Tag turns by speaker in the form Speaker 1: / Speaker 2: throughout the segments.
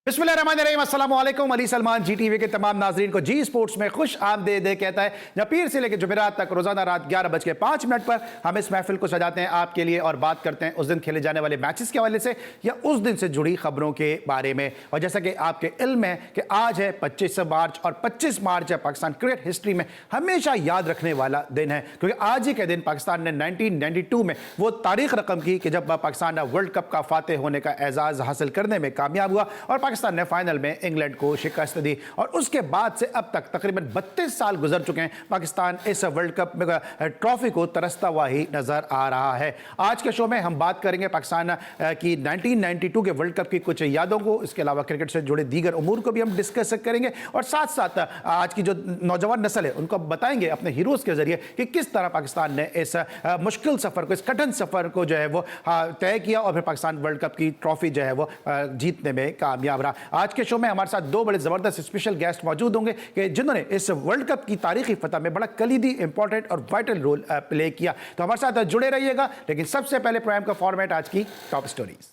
Speaker 1: बिस्मिल्लाहिर्रहमानिर्रहीम, अस्सलाम वालेकुम। अली सलमान जी टीवी के तमाम नाजरीन को जी स्पोर्ट्स में खुश आमदीद कहता है। जब पीर से लेकर जुमेरात तक रोजाना रात 11:05 पर हम इस महफिल को सजाते हैं आपके लिए और बात करते हैं उस दिन खेले जाने वाले मैचेस के हवाले से या उस दिन से जुड़ी खबरों के बारे में। और जैसा कि आपके इल्म है कि आज है 25 मार्च और 25 मार्च है पाकिस्तान क्रिकेट हिस्ट्री में हमेशा याद रखने वाला दिन है, क्योंकि आज ही के दिन पाकिस्तान ने 1992 में वो तारीख रकम की कि जब पाकिस्तान वर्ल्ड कप का फातेह होने का एजाज़ हासिल करने में कामयाब हुआ और पाकिस्तान ने फाइनल में इंग्लैंड को शिकस्त दी। और उसके बाद से अब तक तकरीबन 32 साल गुजर चुके हैं, पाकिस्तान इस वर्ल्ड कप में ट्रॉफी को तरसता हुआ ही नजर आ रहा है। आज के शो में हम बात करेंगे पाकिस्तान की 1992 के वर्ल्ड कप की कुछ यादों को, इसके अलावा क्रिकेट से जुड़े दीगर उमूर को भी हम डिस्कस करेंगे और साथ साथ आज की जो नौजवान नस्ल है उनको बताएंगे अपने हीरोज के जरिए कि किस तरह पाकिस्तान ने इस मुश्किल सफर को, इस कठिन सफर को जो है वो तय किया और फिर पाकिस्तान वर्ल्ड कप की ट्रॉफी जो है वो जीतने में कामयाब रहा। आज के शो में हमारे साथ दो बड़े जबरदस्त स्पेशल गेस्ट मौजूद होंगे कि जिन्होंने इस वर्ल्ड कप की तारीखी फतह में बड़ा कलीदी, इंपॉर्टेंट और वाइटल रोल प्ले किया। तो हमारे साथ जुड़े रहिएगा, लेकिन सबसे पहले प्रोग्राम का फॉर्मेट आज की टॉप स्टोरीज।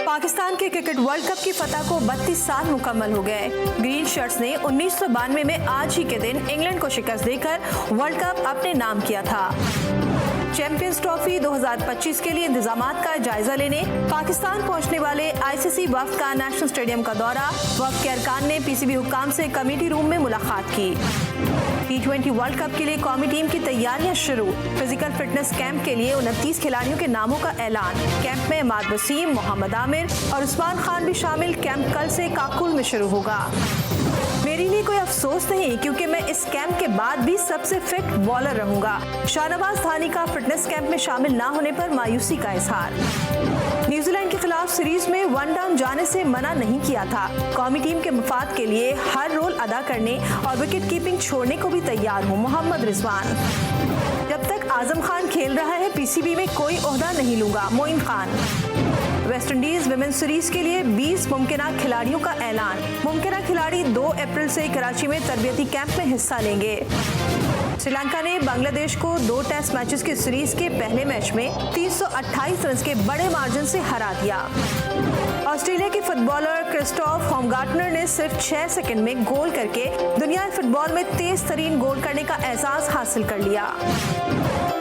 Speaker 2: पाकिस्तान के क्रिकेट वर्ल्ड कप की फतह को 32 साल मुकम्मल हो गए। ग्रीन शर्ट्स ने 1992 में आज ही के दिन इंग्लैंड को शिकस्त देकर वर्ल्ड कप अपने नाम किया था। चैंपियंस ट्रॉफी 2025 के लिए इंतजामात का जायजा लेने पाकिस्तान पहुंचने वाले आईसीसी वफ्द का नेशनल स्टेडियम का दौरा। वफ्द के अरकान ने पीसीबी हुक्काम से कमेटी रूम में मुलाकात की। T20 वर्ल्ड कप के लिए कौमी टीम की तैयारियां शुरू। फिजिकल फिटनेस कैंप के लिए 29 खिलाड़ियों के नामों का ऐलान। कैंप में इमाद वसीम, मोहम्मद आमिर और उस्मान खान भी शामिल। कैंप कल से काकुल में शुरू होगा। मेरे लिए कोई अफसोस नहीं, क्योंकि मैं इस कैंप के बाद भी सबसे फिट बॉलर रहूंगा। शाहनवाज थानी का फिटनेस कैंप में शामिल ना होने पर मायूसी का इजहार। न्यूजीलैंड के खिलाफ सीरीज में वन डाउन जाने से मना नहीं किया था। कौमी टीम के मफाद के लिए हर रोल अदा करने और विकेट कीपिंग छोड़ने को भी तैयार हूँ। मोहम्मद रिजवान। जब तक आजम खान खेल रहा है पीसीबी में कोई ओहदा नहीं लूंगा। Moin Khan. West Indies women's series के लिए 20 मुमकिना खिलाड़ियों का ऐलान। मुमकिना खिलाड़ी 2 अप्रैल से कराची में तरबियती कैंप में हिस्सा लेंगे। श्रीलंका ने बांग्लादेश को 2 टेस्ट मैचेस की सीरीज के पहले मैच में 328 रन के बड़े मार्जिन से हरा दिया। ऑस्ट्रेलिया के फुटबॉलर क्रिस्टोफ होमगार्टनर ने सिर्फ 6 सेकंड में गोल करके दुनिया फुटबॉल में तेज तरीन गोल करने का एजाज हासिल कर लिया।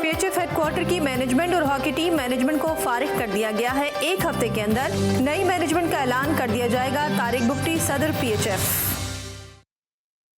Speaker 2: पीएचएफ हेडक्वार्टर की मैनेजमेंट और हॉकी टीम मैनेजमेंट को फारिग कर दिया गया है। 1 हफ्ते के अंदर नई मैनेजमेंट का ऐलान कर दिया जाएगा। तारिक बुक्टी, सदर पीएचएफ।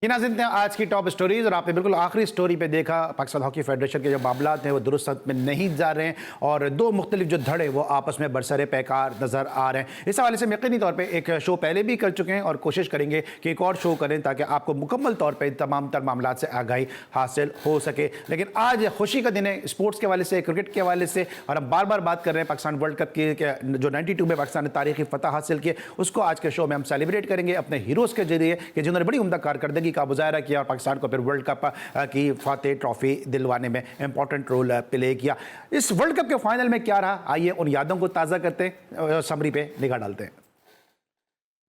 Speaker 1: नाज़रीन, आज की टॉप स्टोरीज और आपने बिल्कुल आखिरी स्टोरी पे देखा पाकिस्तान हॉकी फेडरेशन के जो मामला हैं वो दुरुस्त सत में नहीं जा रहे हैं और 2 मुख्तलिफ जो धड़े वो आपस में बरसरे पैकार नज़र आ रहे हैं। इस हवाले से यकीनी तौर पे एक शो पहले भी कर चुके हैं और कोशिश करेंगे कि एक और शो करें ताकि आपको मुकम्मल तौर पर तमाम तर मामला से आगाही हासिल हो सके। लेकिन आज खुशी का दिन है स्पोर्ट्स के हवाले से, क्रिकेट के हवाले से, और हम बार बार बात कर रहे हैं पाकिस्तान वर्ल्ड कप की जो 92 में पाकिस्तान ने तारीखी फतह हासिल की, उसको आज के शो में हम सेलिब्रेट करेंगे अपने हीरोज़ के जरिए कि जिन्होंने बड़ी उम्दा कारकर्दगी का मुजाहरा किया, पाकिस्तान को फिर वर्ल्ड कप की फातेह ट्रॉफी दिलवाने में इंपॉर्टेंट रोल प्ले किया। इस वर्ल्ड कप के फाइनल में क्या रहा, आइए उन यादों को ताज़ा करते हैं, समरी पे निगाह डालते हैं।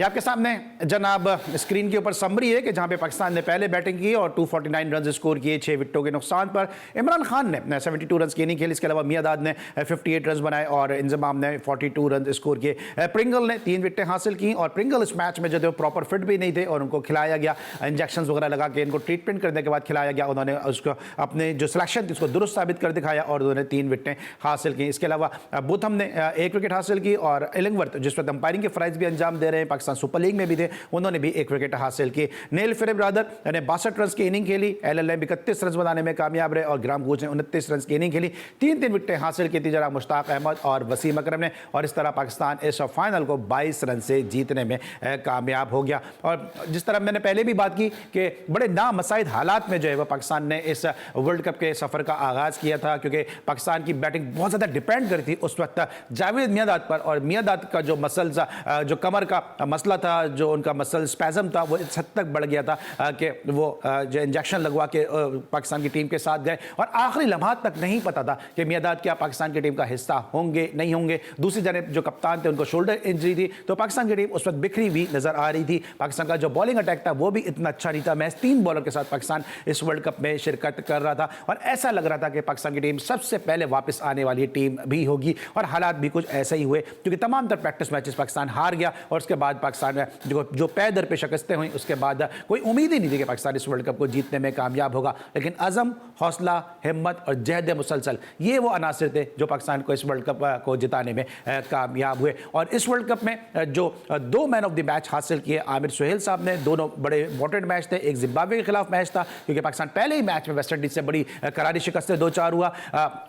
Speaker 1: आपके सामने जनाब स्क्रीन के ऊपर समरी है कि जहां पे पाकिस्तान ने पहले बैटिंग की और 249 रन स्कोर किए 6 विकेटों के नुकसान पर। इमरान खान ने 72 रन की इनिंग खेली, इसके अलावा मियादाद ने 58 रन बनाए और इंजमाम ने 42 रन स्कोर किए। प्रिंगल ने 3 विकेटें हासिल की और प्रिंगल इस मैच में जो थे प्रॉपर फिट भी नहीं थे और उनको खिलाया गया, इंजेक्शन वगैरह लगा के इनको ट्रीटमेंट करने के बाद खिलाया गया। उन्होंने उसको अपने जो सिलेक्शन थी उसको दुरुस्त साबित कर दिखाया और उन्होंने 3 विकेटें हासिल की। इसके अलावा बुथम ने 1 विकेट हासिल की और इलिंगवर्थ जिस पर अंपायरिंग के फ़राइज़ भी अंजाम दे रहे हैं, पाकिस्तान सुपर लीग में भी थे, उन्होंने भी 1 विकेट हासिल की। नेल फेरे ब्रदर ने 62 रन की इनिंग खेली, एलएलएम 31 रन बनाने में कामयाब रहे और ग्राम गूच ने 29 रन की इनिंग खेली। 3 विकेटें हासिल की थी जनाब मुश्ताक अहमद और वसीम अकरम ने, और इस तरह पाकिस्तान इस फाइनल को 22 रन से जीतने में कामयाब हो गया। और जिस तरह मैंने पहले भी बात की कि बड़े नामसाइद हालात में जो है वह पाकिस्तान ने इस वर्ल्ड कप के सफ़र का आगाज़ किया था, क्योंकि पाकिस्तान की बैटिंग बहुत ज़्यादा डिपेंड कर रही थी उस वक्त जावेद मियादाद पर, और मियादाद का जो मसल्स, जो कमर का मसला था, जो उनका मसल स्पैज़म था, वो इस हद तक बढ़ गया था कि वो जो इंजेक्शन लगवा के पाकिस्तान की टीम के साथ गए और आखिरी लम्हात तक नहीं पता था कि मियादाद क्या पाकिस्तान की टीम का हिस्सा होंगे नहीं होंगे। दूसरी जानब जो कप्तान थे उनको शोल्डर इंजरी थी, तो पाकिस्तान की टीम उस वक्त बिखरी हुई नजर आ रही थी। पाकिस्तान का जो बॉलिंग अटैक था वो भी इतना अच्छा नहीं था। महज 3 बॉलर के साथ पाकिस्तान इस वर्ल्ड कप में शिरकत कर रहा था और ऐसा लग रहा था कि पाकिस्तान की टीम सबसे पहले वापस आने वाली टीम भी होगी और हालात भी कुछ ऐसे ही हुए, क्योंकि तमाम तर प्रैक्टिस मैचेस पाकिस्तान हार गया और उसके बाद पाकिस्तान में जो पैदर पे शिकस्तें हुई, उसके बाद कोई उम्मीद ही नहीं थी कि पाकिस्तान इस वर्ल्ड कप को जीतने में कामयाब होगा। लेकिन अज़म, हौसला, हिम्मत और जहद मुसलसल, ये वो अनासिर थे जो पाकिस्तान को इस वर्ल्ड कप को जिताने में कामयाब हुए। और इस वर्ल्ड कप में जो 2 मैन ऑफ द मैच हासिल किए आमिर सुहेल साहब ने, दोनों बड़े इंपॉर्टेंट मैच थे। एक जिम्बाब्वे के खिलाफ मैच था, क्योंकि पाकिस्तान पहले ही मैच में वेस्ट इंडीज से बड़ी करारी शिकस्त से 2-4 हुआ।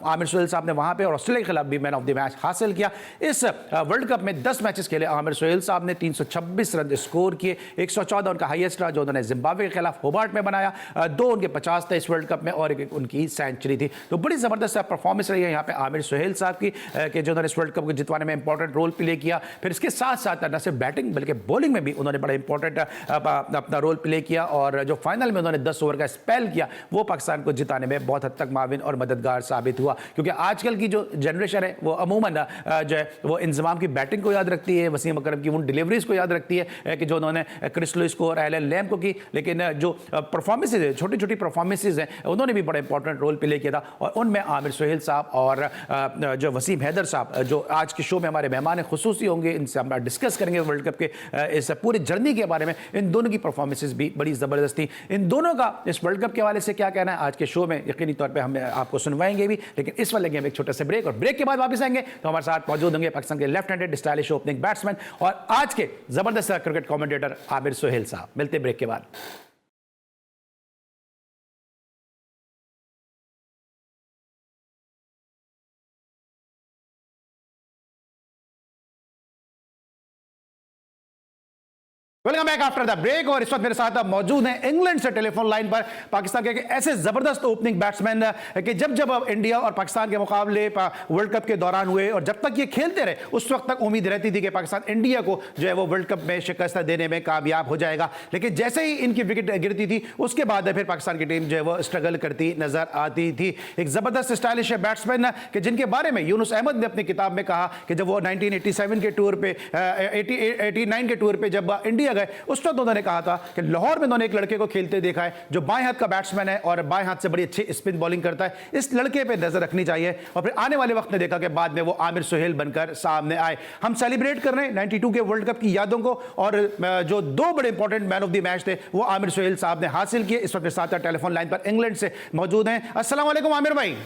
Speaker 1: आमिर सुहेल साहब ने वहां पे और ऑस्ट्रेलिया के खिलाफ भी मैन ऑफ द मैच हासिल किया। इस वर्ल्ड कप में 10 मैचेस खेले आमिर सुहेल साहब ने, 326 रन स्कोर किए, 114 उनका हाईएस्ट रहा जो उन्होंने जिम्बाब्वे के खिलाफ होबार्ट में बनाया। 2 उनके 50 थे इस वर्ल्ड कप में और एक उनकी सेंचुरी थी। तो बड़ी जबरदस्त परफॉर्मेंस रही है यहाँ पे आमिर सुहेल साहब की, कि जो उन्होंने इस वर्ल्ड कप को जितवाने में इंपॉर्टेंट रोल प्ले किया। फिर इसके साथ साथ न सिर्फ बैटिंग बल्कि बॉलिंग में भी उन्होंने बड़ा इंपॉर्टेंट अपना रोल प्ले किया और जो फाइनल में उन्होंने 10 ओवर का स्पेल किया वो पाकिस्तान को जिताने में बहुत हद तक माविन और मददगार साबित हुआ। क्योंकि आजकल की जो जनरेशन है वो अमूमन जो है वो इंजमाम की बैटिंग को याद रखती है, वसीम अकरम की उन डिलीवरीज को याद रखती है कि जो उन्होंने क्रिस लुइस को और एलन लैम को की। लेकिन जो परफॉर्मेंसेज है, छोटी छोटी परफॉर्मेंसेज हैं, उन्होंने भी बड़ा इंपॉर्टेंट रोल प्ले किया था और उनमें आमिर सुहेल साहब और जो वसीम हैदर साहब जो आज के शो में हमारे मेहमान खुसूसी होंगे, इनसे हम डिस्कस करेंगे वर्ल्ड कप के इस पूरी जर्नी के बारे में। इन दोनों की परफॉर्मेंसेज भी बड़ी ज़बरदस्त थी। इन दोनों का इस वर्ल्ड कप के हवाले से क्या कहना है आज के शो में यकीनी तौर पे हम आपको सुनवाएंगे भी। लेकिन इस वक्त लेंगे हम एक छोटा सा ब्रेक और ब्रेक के बाद वापस आएंगे तो हमारे साथ मौजूद होंगे पाकिस्तान के left handed stylish opening batsman और आज के जबरदस्त क्रिकेट कमेंटेटर आमिर सुहेल साहब। मिलते ब्रेक के बाद। Welcome back after the break. और इस वक्त मेरे साथ मौजूद हैं इंग्लैंड से टेलीफोन लाइन पर पाकिस्तान के ऐसे जबरदस्त ओपनिंग बैट्समैन कि जब अब इंडिया और पाकिस्तान के मुकाबले वर्ल्ड कप के दौरान हुए और जब तक ये खेलते रहे उस वक्त तक उम्मीद रहती थी कि पाकिस्तान इंडिया को जो है वो वर्ल्ड कप में शिकस्त देने में कामयाब हो जाएगा। लेकिन जैसे ही इनकी विकेट गिरती थी उसके बाद फिर पाकिस्तान की टीम जो है वो स्ट्रगल करती नजर आती थी। एक जबरदस्त स्टाइलिश बैट्समैन कि जिनके बारे में यूनुस अहमद ने अपनी किताब में कहा कि जब वो 1987 के टूर पे 89 के टूर पे जब इंडिया गए उस वक्त उन्होंने कहा था कि लाहौर में उन्होंने एक लड़के को खेलते देखा है जो बाएं हाथ का बैट्समैन है और बाएं हाथ से बड़ी अच्छी स्पिन बॉलिंग करता है, इस लड़के पे नजर रखनी चाहिए। और फिर आने वाले वक्त में देखा कि बाद में वो आमिर सुहेल बनकर सामने आए। हम सेलिब्रेट कर रहे हैं 92 के वर्ल्ड कप की यादों को और जो 2 बड़े important man of the match थे वो आमिर सुहेल साहब ने हासिल किए। इस वक्त मेरे साथ टेलीफोन लाइन पर इंग्लैंड से मौजूद हैं। अस्सलाम वालेकुम आमिर भाई।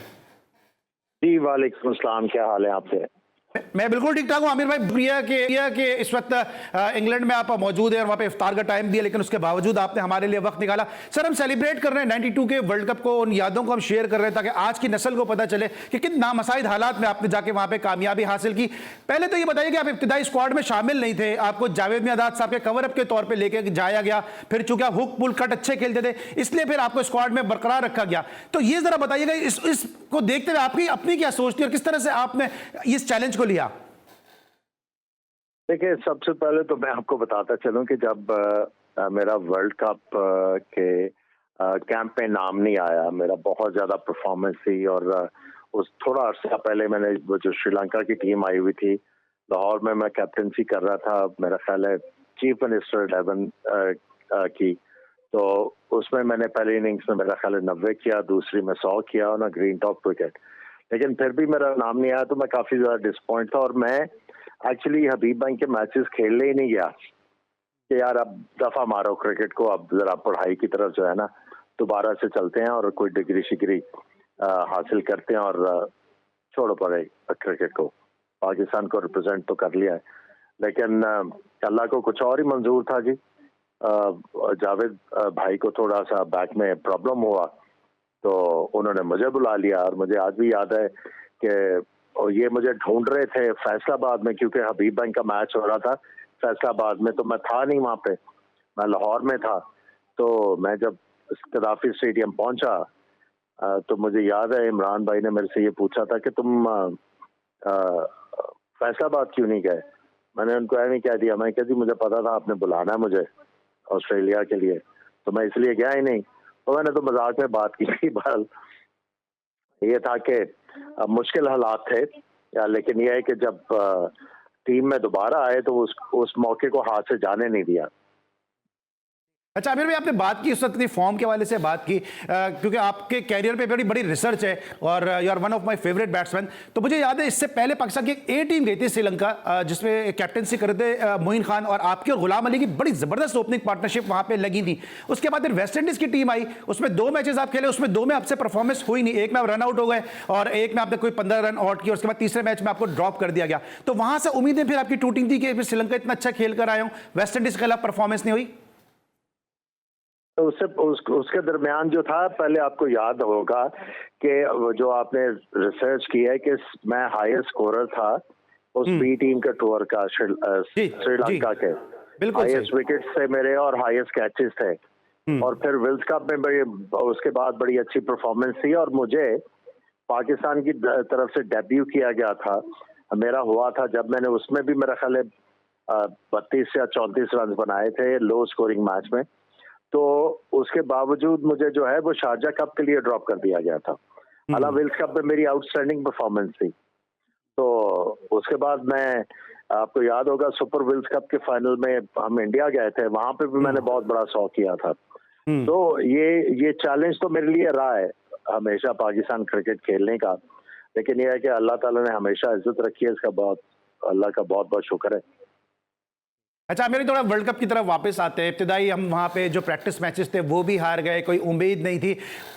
Speaker 3: जी वालेकुम अस्सलाम, क्या हाल है आपके?
Speaker 1: मैं बिल्कुल ठीक ठाक हूं आमिर भाई। प्रिया के इस वक्त इंग्लैंड में आप मौजूद हैं और वहां पे इफ्तार का टाइम दिया, लेकिन उसके बावजूद आपने हमारे लिए वक्त निकाला। सर, हम सेलिब्रेट कर रहे हैं 92 के वर्ल्ड कप को, उन यादों को हम शेयर कर रहे हैं ताकि आज की नस्ल को पता चले कि किन नामसाइद हालात में आपने जाके वहां पे कामयाबी हासिल की। पहले तो ये बताइए कि आप इब्तिदाई स्क्वाड में शामिल नहीं थे, आपको जावेद मियादाद साहब के कवर अप के तौर पर लेके जाया गया, फिर चूंकि आप हुक पुल कट अच्छे खेलते थे इसलिए फिर आपको स्क्वाड में बरकरार रखा गया। तो ये जरा बताइएगा इसको देखते हुए आपकी अपनी क्या सोच थी और किस तरह से आपने इस चैलेंज को लिया?
Speaker 3: देखिए, सबसे पहले तो मैं आपको बताता चलूं कि जब मेरा वर्ल्ड कप के कैंप में नाम नहीं आया, मेरा बहुत ज़्यादा परफॉर्मेंस थी और उस थोड़ा अर्सा पहले मैंने वो जो श्रीलंका की टीम आई हुई थी लाहौर में मैं कैप्टनसी कर रहा था, मेरा ख्याल है चीफ मिनिस्टर 11 की, तो उसमें मैंने पहली इनिंग्स में मेरा ख्याल है 90 किया, दूसरी में 100 किया और ना ग्रीन टॉप विकेट। लेकिन फिर भी मेरा नाम नहीं आया तो मैं काफ़ी ज़्यादा डिसपॉइंट था और मैं एक्चुअली हबीब बैंक के मैचेस खेलने ही नहीं गया कि यार अब दफा मारो क्रिकेट को, अब जरा पढ़ाई की तरफ जो है ना दोबारा से चलते हैं और कोई डिग्री शिग्री हासिल करते हैं और छोड़ो पड़े क्रिकेट को। पाकिस्तान को रिप्रेजेंट तो कर लिया है, लेकिन अल्लाह को कुछ और ही मंजूर था जी। जावेद भाई को थोड़ा सा बैक में प्रॉब्लम हुआ तो उन्होंने मुझे बुला लिया और मुझे आज भी याद है कि और ये मुझे ढूंढ रहे थे फैसलाबाद में, क्योंकि हबीब बैंक का मैच हो रहा था फैसलाबाद में, तो मैं था नहीं वहाँ पे, मैं लाहौर में था। तो मैं जब कदाफी स्टेडियम पहुंचा तो मुझे याद है इमरान भाई ने मेरे से ये पूछा था कि तुम फैसलाबाद क्यों नहीं गए। मैंने उनको ऐਵੇਂ कह दिया, मैं कह दी मुझे पता था आपने बुलाना है मुझे ऑस्ट्रेलिया के लिए, तो मैं इसलिए गया ही नहीं। तो मैंने तो मजाक में बात की थी। बहरहाल ये था कि मुश्किल हालात थे, लेकिन यह है कि जब टीम में दोबारा आए तो उस मौके को हाथ से जाने नहीं दिया।
Speaker 1: अच्छा आमिर भाई, आपने बात की उस वक्त की फॉर्म के हवाले से बात की, क्योंकि आपके कैरियर पे बड़ी बड़ी रिसर्च है और you are one of my favourite batsman. तो मुझे याद है इससे पहले पाकिस्तान की एक ए टीम गई थी श्रीलंका, जिसमें कैप्टनसी कर थे मोइन खान, और आपके और गुलाम अली की बड़ी जबरदस्त ओपनिंग पार्टनरशिप वहां पे लगी थी। उसके बाद फिर वेस्ट इंडीज की टीम आई, उसमें 2 मैचेस आप खेले, उसमें 2 में आपसे परफॉर्मेंस हुई नहीं, एक में आप रन आउट हो गए और एक में आपने कोई 15 रन आउट किया, उसके बाद तीसरे मैच में आपको ड्रॉप कर दिया गया। तो वहां से उम्मीदें फिर आपकी टूटी थी कि फिर श्रीलंका इतना अच्छा खेल कर आए हो, वेस्ट इंडीज के खिलाफ परफॉर्मेंस नहीं हुई।
Speaker 3: तो उसके दरमियान जो था, पहले आपको याद होगा कि जो आपने रिसर्च की है कि मैं हाईएस्ट स्कोरर था उस बी टीम के टूर का श्रीलंका के, हाईएस्ट विकेट्स थे मेरे और हाईएस्ट कैचेस थे, और फिर विल्स कप में उसके बाद बड़ी अच्छी परफॉर्मेंस थी और मुझे पाकिस्तान की तरफ से डेब्यू किया गया था, मेरा हुआ था जब मैंने उसमें भी मेरा ख्याल 32 या 34 रन बनाए थे लो स्कोरिंग मैच में। तो उसके बावजूद मुझे जो है वो शारजा कप के लिए ड्रॉप कर दिया गया था। हालांकि विल्स कप में मेरी आउटस्टैंडिंग परफॉर्मेंस थी। तो उसके बाद मैं, आपको याद होगा सुपर विल्स कप के फाइनल में हम इंडिया गए थे, वहां पे भी मैंने बहुत बड़ा शौक किया था। तो ये चैलेंज तो मेरे लिए रहा है हमेशा पाकिस्तान क्रिकेट खेलने का, लेकिन यह है कि अल्लाह ताला ने हमेशा इज्जत रखी है, इसका अल्लाह का बहुत बहुत शुक्र है।
Speaker 1: अच्छा मेरे थोड़ा वर्ल्ड कप की तरफ वापस आते हैं। इब्तिदाई हम वहाँ पे जो प्रैक्टिस मैचेस थे वो भी हार गए, कोई उम्मीद नहीं थी,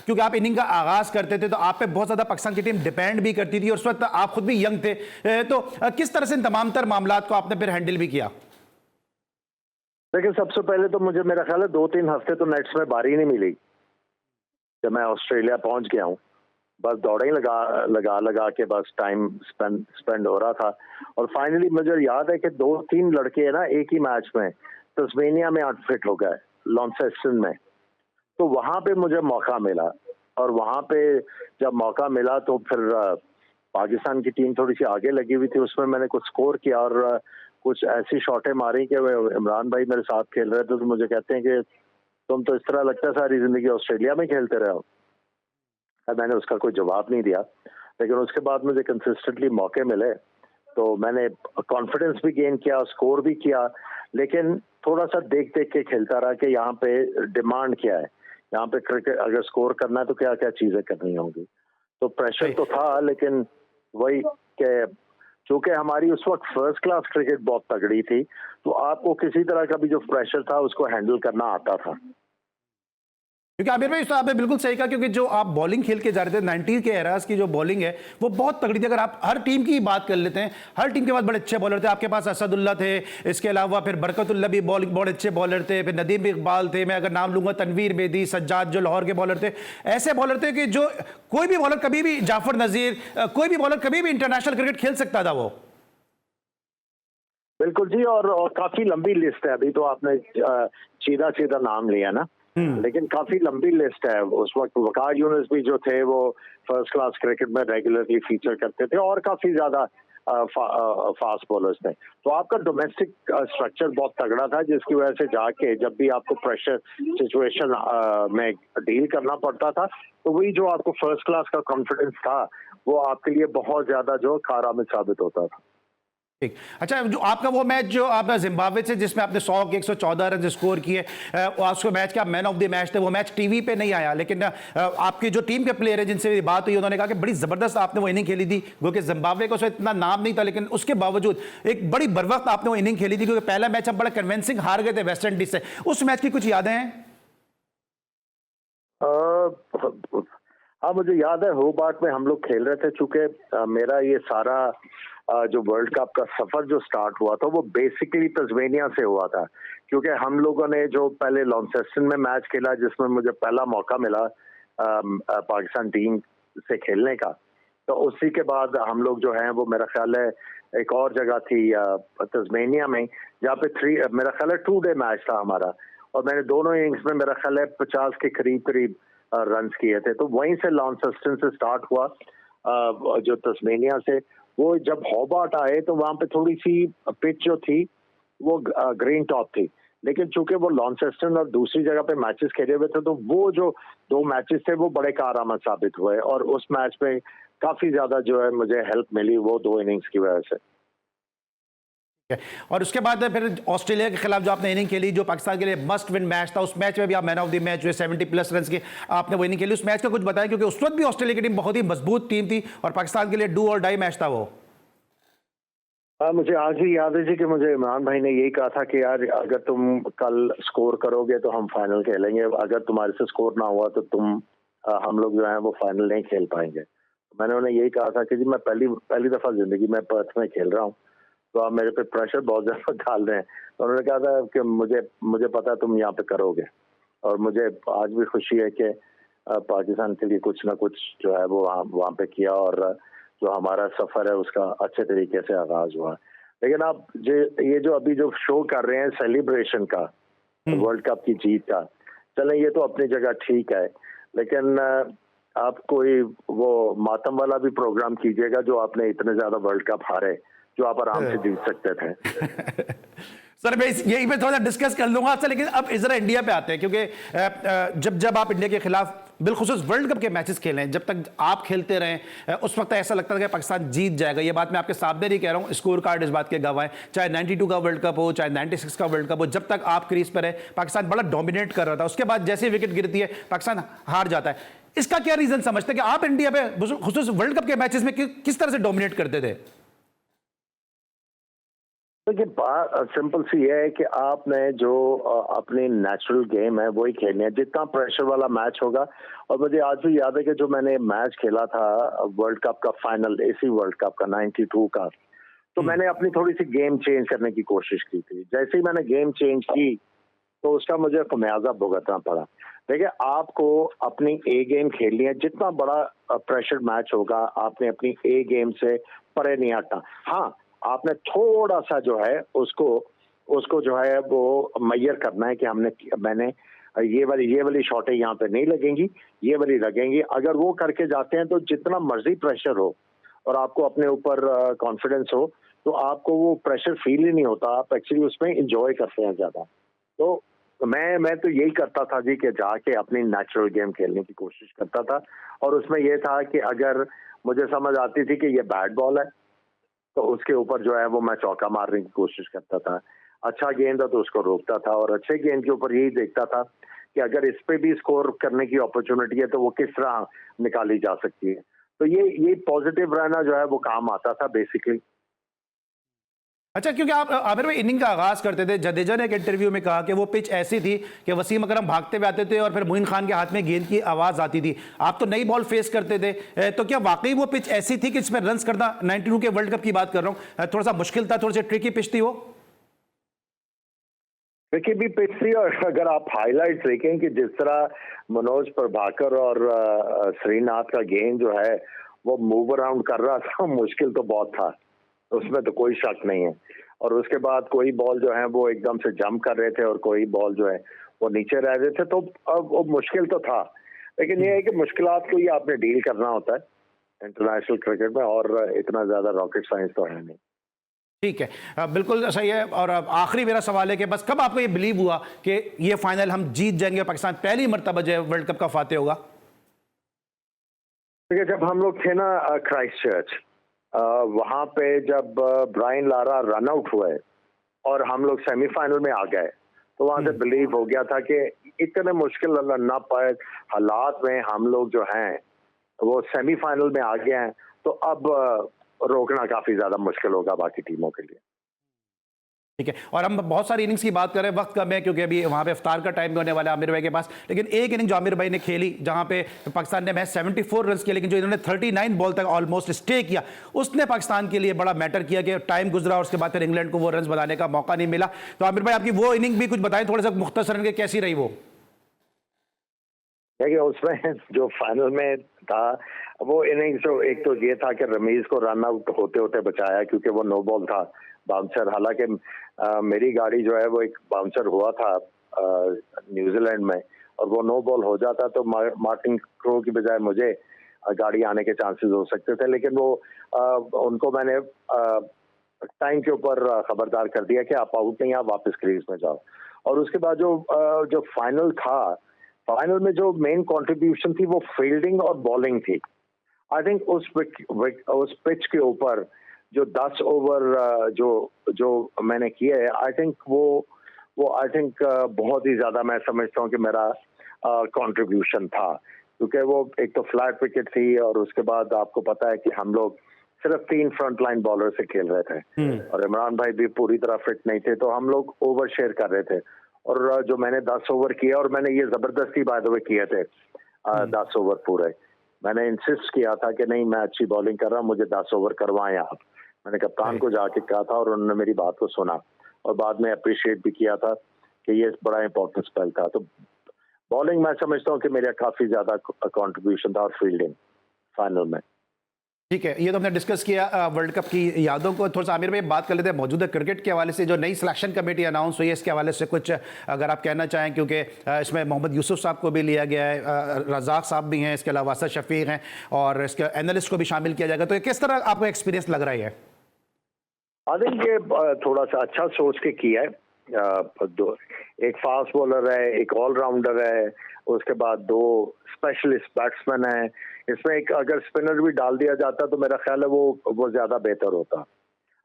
Speaker 1: क्योंकि आप इनिंग का आगाज करते थे तो आप पे बहुत ज़्यादा पाकिस्तान की टीम डिपेंड भी करती थी और उस वक्त आप खुद भी यंग थे। तो किस तरह से इन तमाम तर मामलात को आपने फिर हैंडल भी किया?
Speaker 3: देखिए, सबसे पहले तो मुझे मेरा ख्याल है 2-3 हफ्ते तो नेट्स में बारी नहीं मिली जब मैं ऑस्ट्रेलिया पहुंच गया हूँ। बस दौड़े ही लगा के बस टाइम स्पेंड हो रहा था। और फाइनली मुझे याद है कि 2-3 लड़के है ना एक ही मैच में तस्मेनिया में आउटफिट हो गए, लॉन्सेस्टन में। तो वहां पे मुझे मौका मिला, और वहां पे जब मौका मिला तो फिर पाकिस्तान की टीम थोड़ी सी आगे लगी हुई थी, उसमें मैंने कुछ स्कोर किया और कुछ ऐसी शॉटें मारी कि इमरान भाई मेरे साथ खेल रहे थे तो मुझे कहते हैं कि तुम तो इस तरह लगता है सारी जिंदगी ऑस्ट्रेलिया में खेलते रहे हो। मैंने उसका कोई जवाब नहीं दिया, लेकिन उसके बाद मुझे कंसिस्टेंटली मौके मिले तो मैंने कॉन्फिडेंस भी गेन किया, स्कोर भी किया, लेकिन थोड़ा सा देख के खेलता रहा कि यहाँ पे डिमांड क्या है, यहाँ पे क्रिकेट अगर स्कोर करना है तो क्या क्या चीजें करनी होंगी। तो प्रेशर तो था, लेकिन वही कि चूंकि हमारी उस वक्त फर्स्ट क्लास क्रिकेट बहुत तगड़ी थी, तो आपको किसी तरह का भी जो प्रेशर था उसको हैंडल करना आता था।
Speaker 1: क्योंकि आमिर भाई तो आपने बिल्कुल सही कहा, क्योंकि जो आप बॉलिंग खेल के जा रहे थे 90 के एराज की जो बॉलिंग है वो बहुत तगड़ी थी। अगर आप हर टीम की बात कर लेते हैं, हर टीम के पास बड़े अच्छे बॉलर थे। आपके पास असदुल्ला थे, इसके अलावा फिर बरकतुल्ला भी बॉलिंग बहुत अच्छे बॉलर थे, फिर नदीम इकबाल थे, मैं अगर नाम लूंगा तनवीर बेदी, सज्जाद जो लाहौर के बॉलर थे। ऐसे बॉलर थे कि जो कोई भी बॉलर कभी भी, जाफर नजीर, कोई भी बॉलर कभी भी इंटरनेशनल क्रिकेट खेल सकता था वो।
Speaker 3: बिल्कुल जी, और काफी लंबी लिस्ट है। अभी तो आपने सीधा नाम लिया ना, लेकिन काफी लंबी लिस्ट है। उस वक्त वकार यूनुस भी जो थे वो फर्स्ट क्लास क्रिकेट में रेगुलरली फीचर करते थे और काफी ज्यादा फास्ट बॉलर्स थे। तो आपका डोमेस्टिक स्ट्रक्चर बहुत तगड़ा था, जिसकी वजह से जाके जब भी आपको प्रेशर सिचुएशन में डील करना पड़ता था तो वही जो आपको फर्स्ट क्लास का कॉन्फिडेंस था वो आपके लिए बहुत ज्यादा जो कारआमद साबित होता था।
Speaker 1: ठीक। अच्छा, जो आपका वो मैच जो आपने जिम्बाब्वे से जिसमें आपने 100 के 114 रन स्कोर किए, उसको मैच का मैन ऑफ द मैच थे, वो मैच टीवी पे नहीं आया, लेकिन आपकी जो टीम के प्लेयर है जिनसे बात हुई उन्होंने कहा कि बड़ी जबरदस्त आपने वो इनिंग खेली थी, क्योंकि जिम्बाब्वे का उसमें इतना नाम नहीं था, लेकिन उसके बावजूद एक बड़ी बर्वक्त आपने वो इनिंग खेली थी, क्योंकि पहला मैच हम बड़ा कन्विंसिंग हार गए थे वेस्ट इंडीज से। उस मैच की कुछ यादें हैं?
Speaker 3: हाँ, मुझे याद है होबार्ट में हम लोग खेल रहे थे। चूंकि मेरा ये सारा जो वर्ल्ड कप का सफर जो स्टार्ट हुआ था वो बेसिकली तस्मेनिया से हुआ था, क्योंकि हम लोगों ने जो पहले लॉन्सेस्टन में मैच खेला जिसमें मुझे पहला मौका मिला पाकिस्तान टीम से खेलने का, तो उसी के बाद हम लोग जो हैं वो मेरा ख्याल है एक और जगह थी तस्मेनिया में, जहाँ पे मेरा ख्याल है 2 डे मैच था हमारा, और मैंने दोनों इनिंग्स में मेरा ख्याल है 50 के करीब रन किए थे। तो वहीं से लॉन्सेस्टन से स्टार्ट हुआ जो तस्मेनिया से, वो जब हॉबार्ट आए तो वहां पे थोड़ी सी पिच जो थी वो ग्रीन टॉप थी, लेकिन चूंकि वो लॉन्सेस्टन और दूसरी जगह पे मैचेस खेले हुए थे तो वो जो 2 मैचेस थे वो बड़े कारआमद साबित हुए, और उस मैच में काफी ज्यादा जो है मुझे हेल्प मिली वो 2 इनिंग्स की वजह से।
Speaker 1: और उसके बाद फिर ऑस्ट्रेलिया के खिलाफ जो आपने इनिंग खेली, जो पाकिस्तान के लिए मस्ट विन मैच था, उस मैच में भी आप मैन ऑफ द मैच हुए, 70+ रन की आपने वो इनिंग खेली। उस मैच का कुछ बताएं, क्योंकि उस वक्त भी ऑस्ट्रेलिया की टीम बहुत ही मजबूत टीम थी और पाकिस्तान के लिए डू और डाई मैच था वो।
Speaker 3: मुझे आज भी याद है जी कि मुझे इमरान भाई ने यही कहा था कि यार अगर तुम कल स्कोर करोगे तो हम फाइनल खेलेंगे, अगर तुम्हारे से स्कोर ना हुआ तो हम लोग जो है वो फाइनल नहीं खेल पाएंगे। मैंने उन्हें यही कहा था कि जी मैं पहली दफा जिंदगी में पर्थ में खेल रहा हूँ, तो आप मेरे पे प्रेशर बहुत ज्यादा डाल रहे हैं। तो उन्होंने कहा था कि मुझे पता है तुम यहाँ पे करोगे, और मुझे आज भी खुशी है कि पाकिस्तान के लिए कुछ ना कुछ जो है वो वहाँ पे किया, और जो हमारा सफर है उसका अच्छे तरीके से आगाज हुआ। लेकिन आप ये जो अभी जो शो कर रहे हैं सेलिब्रेशन का, वर्ल्ड कप की जीत का, चलें ये तो अपनी जगह ठीक है, लेकिन आप कोई वो मातम वाला भी प्रोग्राम कीजिएगा जो आपने इतने ज्यादा वर्ल्ड कप हारे, जो आप आराम से जीत सकते थे।
Speaker 1: सर मैं यही पे थोड़ा डिस्कस कर लूंगा आपसे, लेकिन अब इस तरह इंडिया पे आते हैं, क्योंकि जब आप इंडिया के खिलाफ बिलखुसूस वर्ल्ड कप के मैचेस खेले, जब तक आप खेलते रहे उस वक्त ऐसा लगता था कि पाकिस्तान जीत जाएगा। ये बात मैं आपके सामने नहीं कह रहा हूँ, स्कोर कार्ड इस बात के गवाह है, चाहे 92 का वर्ल्ड कप हो, चाहे 96 का वर्ल्ड कप हो, जब तक आप क्रीज पर है पाकिस्तान बड़ा डोमिनेट कर रहा था। उसके बाद जैसे विकेट गिरती है पाकिस्तान हार जाता है। इसका क्या रीजन समझते हैं कि आप इंडिया पे खुसूस वर्ल्ड कप के मैचेस में किस तरह से डोमिनेट करते थे?
Speaker 3: देखिए बात सिंपल सी है कि आपने जो अपनी नेचुरल गेम है वही खेलनी है, जितना प्रेशर वाला मैच होगा। और मुझे आज भी याद है कि जो मैंने मैच खेला था वर्ल्ड कप का फाइनल, इसी वर्ल्ड कप का 92 का, तो मैंने अपनी थोड़ी सी गेम चेंज करने की कोशिश की थी। जैसे ही मैंने गेम चेंज की तो उसका मुझे खमियाजा भुगतना पड़ा। देखिए आपको अपनी ए गेम खेलनी है, जितना बड़ा प्रेशर मैच होगा आपने अपनी ए गेम से परे नहीं हटना। हाँ, आपने थोड़ा सा जो है उसको जो है वो मैयर करना है कि मैंने ये वाली शॉटें यहाँ पे नहीं लगेंगी, ये वाली लगेंगी। अगर वो करके जाते हैं तो जितना मर्जी प्रेशर हो और आपको अपने ऊपर कॉन्फिडेंस हो तो आपको वो प्रेशर फील ही नहीं होता, आप एक्चुअली उसमें इंजॉय करते हैं ज्यादा। तो मैं तो यही करता था जी कि जाके अपनी नेचुरल गेम खेलने की कोशिश करता था, और उसमें यह था कि अगर मुझे समझ आती थी कि ये बैट बॉल है तो उसके ऊपर जो है वो मैं चौका मारने की कोशिश करता था। अच्छा गेंद है तो उसको रोकता था, और अच्छे गेंद के ऊपर यही देखता था कि अगर इस पे भी स्कोर करने की अपॉर्चुनिटी है तो वो किस तरह निकाली जा सकती है। तो ये पॉजिटिव रहना जो है वो काम आता था बेसिकली।
Speaker 1: अच्छा, क्योंकि आप आमिर भाई इनिंग का आगाज करते थे, जडेजा ने एक इंटरव्यू में कहा कि वो पिच ऐसी थी कि वसीम अकरम भागते हुए आते थे और फिर मोइन खान के हाथ में गेंद की आवाज आती थी। आप तो नई बॉल फेस करते थे, तो क्या वाकई वो पिच ऐसी थी कि इसमें रन्स करना, 92 के वर्ल्ड कप की बात कर रहा हूँ, थोड़ा सा मुश्किल था, थोड़ी सी ट्रिकी पिच थी वो?
Speaker 3: देखिए भी पिच थी, और अगर आप हाईलाइट्स देखें कि जिस तरह मनोज प्रभाकर और श्रीनाथ का गेंद जो है वो मूव अराउंड कर रहा था, मुश्किल तो बहुत था, उसमें तो कोई शक नहीं है। और उसके बाद कोई बॉल जो है वो एकदम से जंप कर रहे थे और कोई बॉल जो है वो नीचे रह रहे थे, तो अब वो मुश्किल तो था। लेकिन ये है कि मुश्किलात को ही आपने डील करना होता है इंटरनेशनल क्रिकेट में, और इतना ज्यादा रॉकेट साइंस तो है नहीं।
Speaker 1: ठीक है, बिल्कुल सही है। और अब आखिरी मेरा सवाल है कि बस कब आपको ये बिलीव हुआ कि ये फाइनल हम जीत जाएंगे, पाकिस्तान पहली मर्तबा जो है वर्ल्ड कप का फाते होगा?
Speaker 3: देखिए जब हम लोग थे ना क्राइस्ट चर्च, वहां पे जब ब्रायन लारा रन आउट हुए और हम लोग सेमीफाइनल में आ गए, तो वहां से बिलीव हो गया था कि इतने मुश्किल ना पाए हालात में हम लोग जो हैं वो सेमीफाइनल में आ गए हैं, तो अब रोकना काफी ज्यादा मुश्किल होगा बाकी टीमों के लिए।
Speaker 1: ठीक है, और हम बहुत सारी इनिंग्स की बात करें, वक्त कम है क्योंकि अभी वहाँ पे इफ्तार का टाइम भी होने वाला है आमिर भाई के पास, लेकिन एक इनिंग जो आमिर भाई ने खेली जहाँ पे पाकिस्तान ने मैच 74 रन किया, लेकिन जो इन्होंने 39 बॉल तक ऑलमोस्ट स्टे किया, उसने पाकिस्तान के लिए बड़ा मैटर किया कि टाइम गुजरा और उसके बाद फिर इंग्लैंड को वो रन बनाने का मौका नहीं मिला। तो आमिर भाई आपकी वो इनिंग भी कुछ बताएं थोड़ा सा मुख्तसरन के, कैसी रही वो?
Speaker 3: देखिए उसमें जो फाइनल में था वो इनिंग्स, जो एक तो ये था कि रमीज को रन आउट होते होते बचाया क्योंकि वो नो बॉल था, बाउंसर। हालांकि मेरी गाड़ी जो है वो एक बाउंसर हुआ था न्यूजीलैंड में, और वो नो बॉल हो जाता तो मार्टिन क्रो की बजाय मुझे गाड़ी आने के चांसेस हो सकते थे, लेकिन वो उनको मैंने टाइम के ऊपर खबरदार कर दिया कि आप आउट नहीं, आप वापस क्रीज में जाओ। और उसके बाद जो फाइनल था, फाइनल में जो मेन कंट्रीब्यूशन थी वो फील्डिंग और बॉलिंग थी। आई थिंक उस पिच के ऊपर जो 10 ओवर जो मैंने किए, आई थिंक वो आई थिंक बहुत ही ज्यादा मैं समझता हूँ कि मेरा कंट्रीब्यूशन था, क्योंकि वो एक तो फ्लैट विकेट थी और उसके बाद आपको पता है कि हम लोग सिर्फ 3 फ्रंट लाइन बॉलर से खेल रहे थे और इमरान भाई भी पूरी तरह फिट नहीं थे, तो हम लोग ओवर शेयर कर रहे थे। और जो मैंने 10 ओवर किया, और मैंने ये जबरदस्ती बाय द वे किए थे 10 ओवर पूरे, मैंने इंसिस्ट किया था कि नहीं, मैं अच्छी बॉलिंग कर रहा हूँ, मुझे 10 ओवर करवाएं आप। मैंने कप्तान को जाके कहा था और उन्होंने मेरी बात को सुना और बाद में अप्रिशिएट भी किया था कि ये बड़ा इंपॉर्टेंट स्पेल था। तो बॉलिंग मैं समझता हूँ कि मेरा काफी ज्यादा कंट्रीब्यूशन था, और फील्डिंग फाइनल में।
Speaker 1: ठीक है, ये तो हमने डिस्कस किया वर्ल्ड कप की यादों को। थोड़ा सा आमिर भाई बात कर लेते हैं मौजूदा क्रिकेट के हवाले से, जो नई सिलेक्शन कमेटी अनाउंस हुई है, इसके हवाले से कुछ अगर आप कहना चाहें, क्योंकि इसमें मोहम्मद यूसुफ साहब को भी लिया गया है, रज़ाक साहब भी हैं, इसके अलावा असद शफीक हैं और इसके एनालिस्ट को भी शामिल किया जाएगा। तो ये किस तरह आपको एक्सपीरियंस लग रहा है?
Speaker 3: आई थिंक ये थोड़ा सा अच्छा सोच के किया है। एक फास्ट बॉलर है, एक ऑलराउंडर है, उसके बाद 2 स्पेशलिस्ट बैट्समैन है। इसमें एक अगर स्पिनर भी डाल दिया जाता तो मेरा ख्याल है वो ज्यादा बेहतर होता।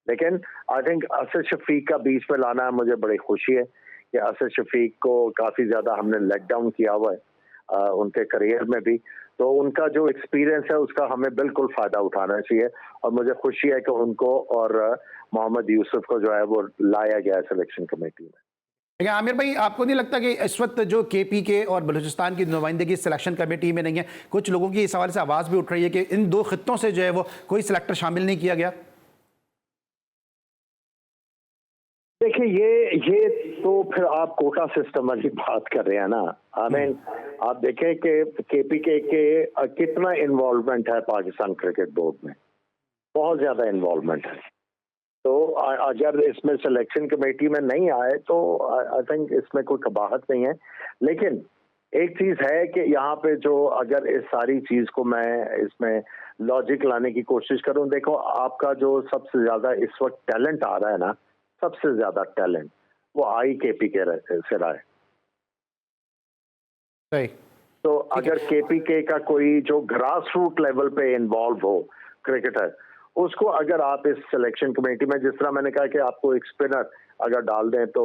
Speaker 3: लेकिन आई थिंक असद शफीक का बीच में लाना है, मुझे बड़ी खुशी है कि असद शफीक को काफी ज्यादा हमने लेट डाउन किया हुआ है उनके करियर में भी। तो उनका जो एक्सपीरियंस है उसका हमें बिल्कुल फायदा उठाना चाहिए, और मुझे खुशी है कि उनको और मोहम्मद यूसुफ को जो है वो लाया गया है सिलेक्शन कमेटी में।
Speaker 1: लेकिन आमिर भाई, आपको नहीं लगता कि इस वक्त जो केपीके और बलूचिस्तान की नुमाइंदगी सिलेक्शन कमेटी में नहीं है, कुछ लोगों की इस हवाले से आवाज़ भी उठ रही है कि इन 2 खित्तों से जो है वो कोई सिलेक्टर शामिल नहीं किया गया?
Speaker 3: देखिए, ये तो फिर आप कोटा सिस्टम वाली बात कर रहे हैं ना। आई मीन आप देखें कि केपीके के कितना इन्वॉल्वमेंट है पाकिस्तान क्रिकेट बोर्ड में, बहुत ज्यादा इन्वॉल्वमेंट है। तो अगर इसमें सिलेक्शन कमेटी में नहीं आए तो आई थिंक इसमें कोई कबाहत नहीं है। लेकिन एक चीज है कि यहाँ पे जो अगर इस सारी चीज को मैं इसमें लॉजिक लाने की कोशिश करूं, देखो आपका जो सबसे ज्यादा इस वक्त टैलेंट आ रहा है ना, सबसे ज्यादा टैलेंट वो IKP के से रहा है।
Speaker 1: सही।
Speaker 3: तो अगर KPK का कोई जो ग्रास रूट लेवल पे इन्वॉल्व हो क्रिकेटर, उसको अगर आप इस सिलेक्शन कमेटी में, जिस तरह मैंने कहा कि आपको एक स्पिनर अगर डाल दें तो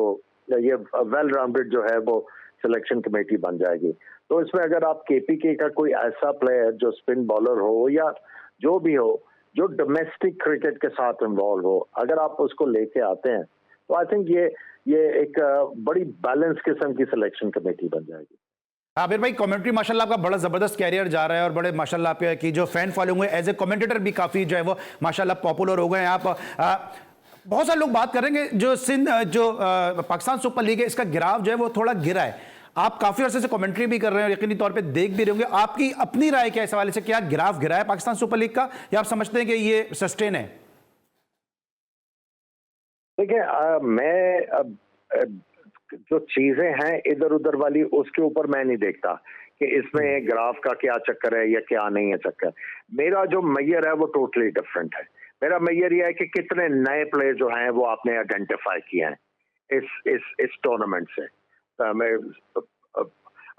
Speaker 3: ये वेल राउंडेड जो है वो सिलेक्शन कमेटी बन जाएगी। तो इसमें अगर आप KPK का कोई ऐसा प्लेयर जो स्पिन बॉलर हो या जो भी हो, जो डोमेस्टिक क्रिकेट के साथ इन्वॉल्व हो, अगर आप उसको लेके आते हैं तो आई थिंक ये एक बड़ी बैलेंस किस्म की सिलेक्शन कमेटी बन जाएगी।
Speaker 1: आमिर भाई, कमेंट्री माशाल्लाह आपका बड़ा ज़बरदस्त कैरियर जा रहा है और बड़े माशाल्लाह आपकी जो फैन फॉलोइंग है एज ए कमेंटेटर भी काफ़ी जो है वो माशाल्लाह पॉपुलर हो गए हैं आप। बहुत सारे लोग बात करेंगे जो पाकिस्तान सुपर लीग है, इसका गिराव जो है वो थोड़ा गिरा है। आप काफ़ी अर्से से कमेंट्री भी कर रहे हैं और यकीनी तौर पे देख भी रहे होंगे। आपकी अपनी राय क्या इस हवाले से, क्या गिराव गिरा है पाकिस्तान सुपर लीग का, या आप समझते हैं कि ये सस्टेन है?
Speaker 3: देखिए, मैं जो चीजें हैं इधर उधर वाली, उसके ऊपर मैं नहीं देखता कि इसमें ग्राफ का क्या चक्कर है या क्या नहीं है चक्कर। मेरा जो मैयर है वो टोटली डिफरेंट है। मेरा मैयर ये है कि कितने नए प्लेयर जो हैं वो आपने आइडेंटिफाई किए हैं इस टूर्नामेंट से।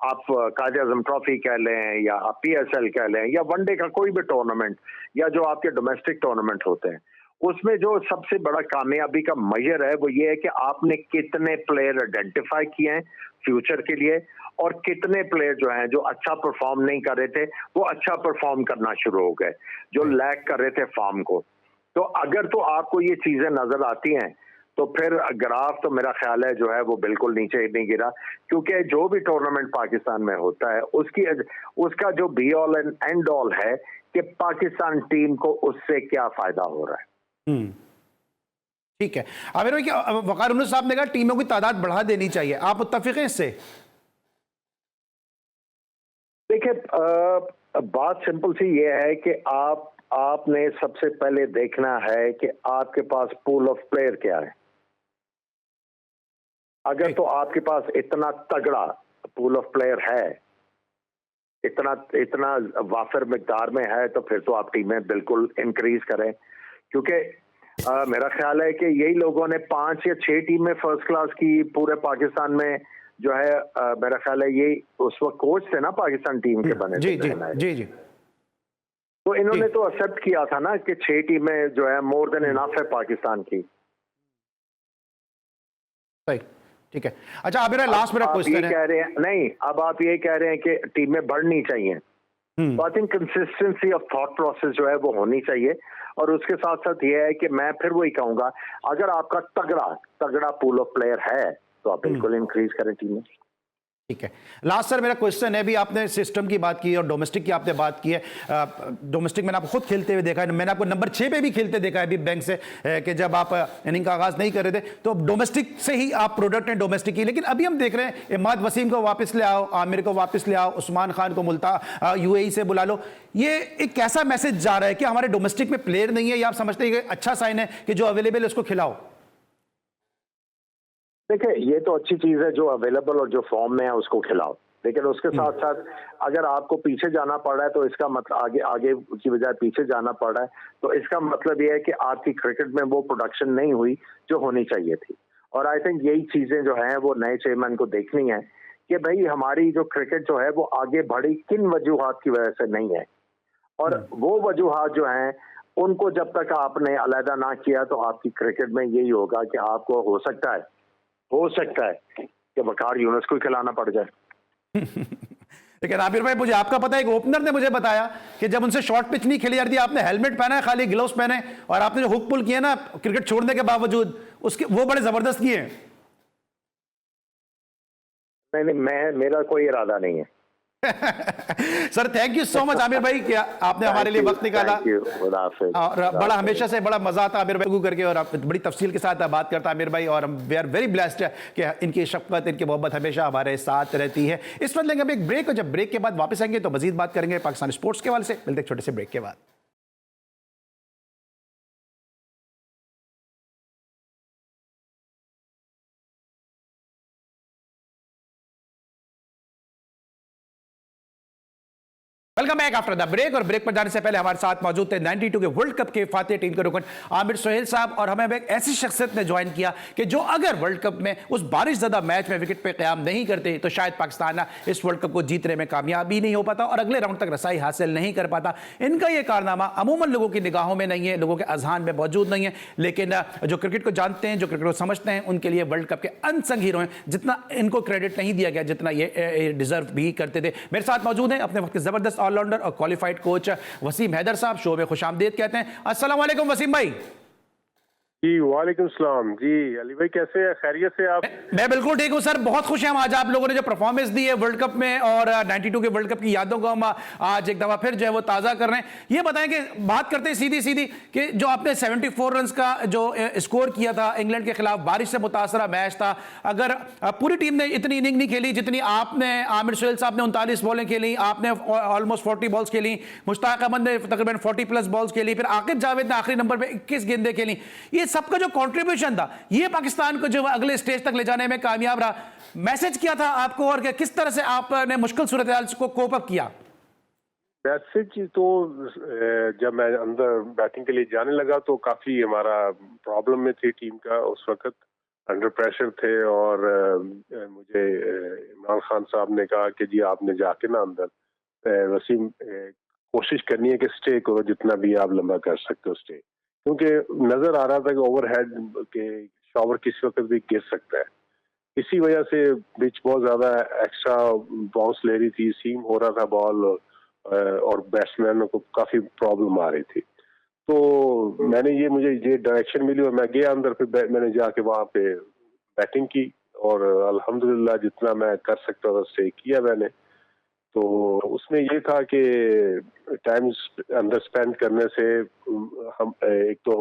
Speaker 3: आप कायद आज़म ट्रॉफी कह लें या आप PSL कह लें या वनडे का कोई भी टूर्नामेंट या जो आपके डोमेस्टिक टूर्नामेंट होते हैं, उसमें जो सबसे बड़ा कामयाबी का मेजर है वो ये है कि आपने कितने प्लेयर आइडेंटिफाई किए हैं फ्यूचर के लिए, और कितने प्लेयर जो हैं जो अच्छा परफॉर्म नहीं कर रहे थे वो अच्छा परफॉर्म करना शुरू हो गए, जो लैग कर रहे थे फॉर्म को। तो अगर तो आपको ये चीजें नजर आती हैं तो फिर ग्राफ तो मेरा ख्याल है जो है वो बिल्कुल नीचे नहीं गिरा, क्योंकि जो भी टूर्नामेंट पाकिस्तान में होता है उसका जो be all and and all है कि पाकिस्तान टीम को उससे क्या फायदा हो रहा है।
Speaker 1: ठीक है। आमिर भाई, वकार यूनुस साहब ने कहा टीमों की तादाद बढ़ा देनी चाहिए, आप मुत्तफिक हैं इससे?
Speaker 3: देखिए, बात सिंपल सी ये है कि आपने सबसे पहले देखना है कि आपके पास पूल ऑफ प्लेयर क्या है। अगर तो आपके पास इतना तगड़ा पूल ऑफ प्लेयर है इतना इतना वाफिर मिकदार में है तो फिर तो आप टीमें बिल्कुल इंक्रीज करें, क्योंकि मेरा ख्याल है कि यही लोगों ने 5 या 6 टीमें फर्स्ट क्लास की पूरे पाकिस्तान में जो है, मेरा ख्याल है ये उस वक्त कोच थे ना पाकिस्तान टीम के बने
Speaker 1: जी
Speaker 3: थे।
Speaker 1: जी जी जी
Speaker 3: तो इन्होंने
Speaker 1: जी
Speaker 3: तो एक्सेप्ट किया था ना कि 6 टीमें जो है मोर देन इनफ है पाकिस्तान की।
Speaker 1: सही, ठीक है। अच्छा आबिर, लास्ट मेरा
Speaker 3: आप ये
Speaker 1: क्वेश्चन है।
Speaker 3: कह रहे हैं नहीं, अब आप ये कह रहे हैं कि टीमें बढ़नी चाहिए, तो I think consistency of thought process जो है वो होनी चाहिए। और उसके साथ साथ ये है कि मैं फिर वही कहूंगा, अगर आपका तगड़ा तगड़ा पूल ऑफ प्लेयर है तो आप बिल्कुल इंक्रीज करें टीमें।
Speaker 1: ठीक है। लास्ट सर मेरा क्वेश्चन है, भी आपने सिस्टम की बात की और डोमेस्टिक की आपने बात की है। डोमेस्टिक मैंने आपको खुद खेलते हुए देखा है, मैंने आपको नंबर 6 पे भी खेलते देखा है अभी बैंक से, कि जब आप इनिंग का आगाज नहीं कर रहे थे तो डोमेस्टिक से ही आप प्रोडक्ट हैं डोमेस्टिक की। लेकिन अभी हम देख रहे हैं इमाद वसीम को वापस ले आओ, आमिर को वापस ले आओ, उस्मान खान को यूएई से बुला लो। ये एक कैसा मैसेज जा रहा है कि हमारे डोमेस्टिक में प्लेयर नहीं है, या आप समझते हैं कि अच्छा साइन है कि जो अवेलेबल है उसको खिलाओ?
Speaker 3: देखिए, ये तो अच्छी चीज है, जो अवेलेबल और जो फॉर्म में है उसको खिलाओ, लेकिन उसके साथ साथ अगर आपको पीछे जाना पड़ रहा है तो इसका मतलब आगे आगे की बजाय पीछे जाना पड़ रहा है, तो इसका मतलब ये है कि आपकी क्रिकेट में वो प्रोडक्शन नहीं हुई जो होनी चाहिए थी। और आई थिंक यही चीजें जो हैं वो नए चेयरमैन को देखनी है कि भाई हमारी जो क्रिकेट जो है वो आगे बढ़ी किन वजूहात की वजह से नहीं है, और वो वजूहात जो हैं उनको जब तक आपने अलहदा ना किया तो आपकी क्रिकेट में यही होगा कि आपको हो सकता है कि वकार यूनुस को खिलाना पड़ जाए।
Speaker 1: लेकिन आबिर भाई, मुझे आपका पता है, एक ओपनर ने मुझे बताया कि जब उनसे शॉर्ट पिच नहीं खेली जाती, आपने हेलमेट पहना है, खाली ग्लव्स पहने, और आपने जो हुक पुल किए ना क्रिकेट छोड़ने के बावजूद, उसके वो बड़े जबरदस्त किए हैं।
Speaker 3: नहीं, मेरा कोई इरादा नहीं है।
Speaker 1: Sir thank you so much Aamir भाई कि आपने हमारे लिए वक्त निकाला, और बड़ा हमेशा से बड़ा मजा आता आमिर भाई करके, और आप बड़ी तफसील के साथ बात करता आमिर भाई, और हम वी आर वेरी ब्लेस्ड कि इनकी शफकत, इनकी मोहब्बत हमेशा हमारे साथ रहती है। इस वक्त लेंगे हम एक ब्रेक, और जब ब्रेक के बाद वापस आएंगे तो मजीद बात करेंगे पाकिस्तान स्पोर्ट्स के हवाले से। मिलते एक छोटे से ब्रेक के बाद। Welcome back after the break. और ब्रेक पर जाने से पहले हमारे साथ मौजूद थे 92 के वर्ल्ड कप के फातेह टीम के रुकन आमिर सोहेल साहब, और हमें एक ऐसी शख्सियत ने ज्वाइन किया कि जो अगर वर्ल्ड कप में उस बारिश ज़्यादा मैच में विकेट पे क़याम नहीं करते तो शायद पाकिस्तान इस वर्ल्ड कप को जीतने में कामयाबी नहीं हो पाता और अगले राउंड तक रसाई हासिल नहीं कर पाता। इनका यह कारनामा अमूमन लोगों की निगाहों में नहीं है, लोगों के अजहान में मौजूद नहीं है, लेकिन जो क्रिकेट को जानते हैं, जो क्रिकेट को समझते हैं, उनके लिए वर्ल्ड कप के अनसंग हीरो हैं, जितना इनको क्रेडिट नहीं दिया गया जितना ये डिजर्व भी करते थे। मेरे साथ मौजूद हैं अपने वक्त के जबरदस्त ऑलराउंडर और क्वालिफाइड कोच वसीम हैदर साहब, शो में खुशामदीद कहते हैं। अस्सलाम वालेकुम वसीम भाई।
Speaker 4: जी वालेकुम सलाम। जी अली भाई कैसे हैं, खैरियत से आप?
Speaker 1: मैं बिल्कुल ठीक हूं सर, बहुत खुश हैं हम आज आप लोगों ने जो परफॉर्मेंस दी है वर्ल्ड कप में, और 92 के वर्ल्ड कप की यादों को हम आज एक दफा फिर जो है वो ताज़ा कर रहे हैं। ये बताएं कि बात करते हैं सीधी सीधी कि जो आपने 74 रन का जो स्कोर किया था इंग्लैंड के खिलाफ, बारिश से मुतासरा मैच था, अगर पूरी टीम ने इतनी इनिंग नहीं खेली जितनी आपने, आमिर सोहेल साहब ने 39 बॉलें खेली, आपने ऑलमोस्ट 40 बॉल्स खेली, मुश्ताक अहमद ने तकरीबन 40 प्लस बॉल्स खेली, फिर आकिब जावेद ने आखिरी नंबर पर 21 गेंदें खेली, ये सबका जो कॉन्ट्रीब्यूशन था ये पाकिस्तान को जो अगले स्टेज तक ले जाने में कामयाब रहा। मैसेज किया था आपको, और किस तरह से आपने मुश्किल सूरत-ए-हाल को कोप अप किया?
Speaker 4: मैसेज तो जब मैं अंदर बैटिंग के लिए जाने लगा तो काफी हमारा प्रॉब्लम में थी टीम का, उस वक्त अंडर प्रेशर थे, और मुझे इमरान खान साहब ने कहा कि जी आपने जाके ना अंदर वसीम कोशिश करनी है कि स्टे करो, जितना भी आप लंबा कर सकते हो स्टे, क्योंकि नजर आ रहा था कि ओवरहेड के शॉवर किसी वक्त भी गिर सकता है। इसी वजह से पिच बहुत ज्यादा एक्स्ट्रा बाउंस ले रही थी, सीम हो रहा था बॉल, और बैट्समैनों को काफी प्रॉब्लम आ रही थी। तो मुझे ये डायरेक्शन मिली और मैं गया अंदर, फिर मैंने जाके वहां पे बैटिंग की, और अल्हम्दुलिल्लाह जितना मैं कर सकता था स्टे किया मैंने। तो उसमें ये था कि टाइम अंदर स्पेंड करने से हम एक तो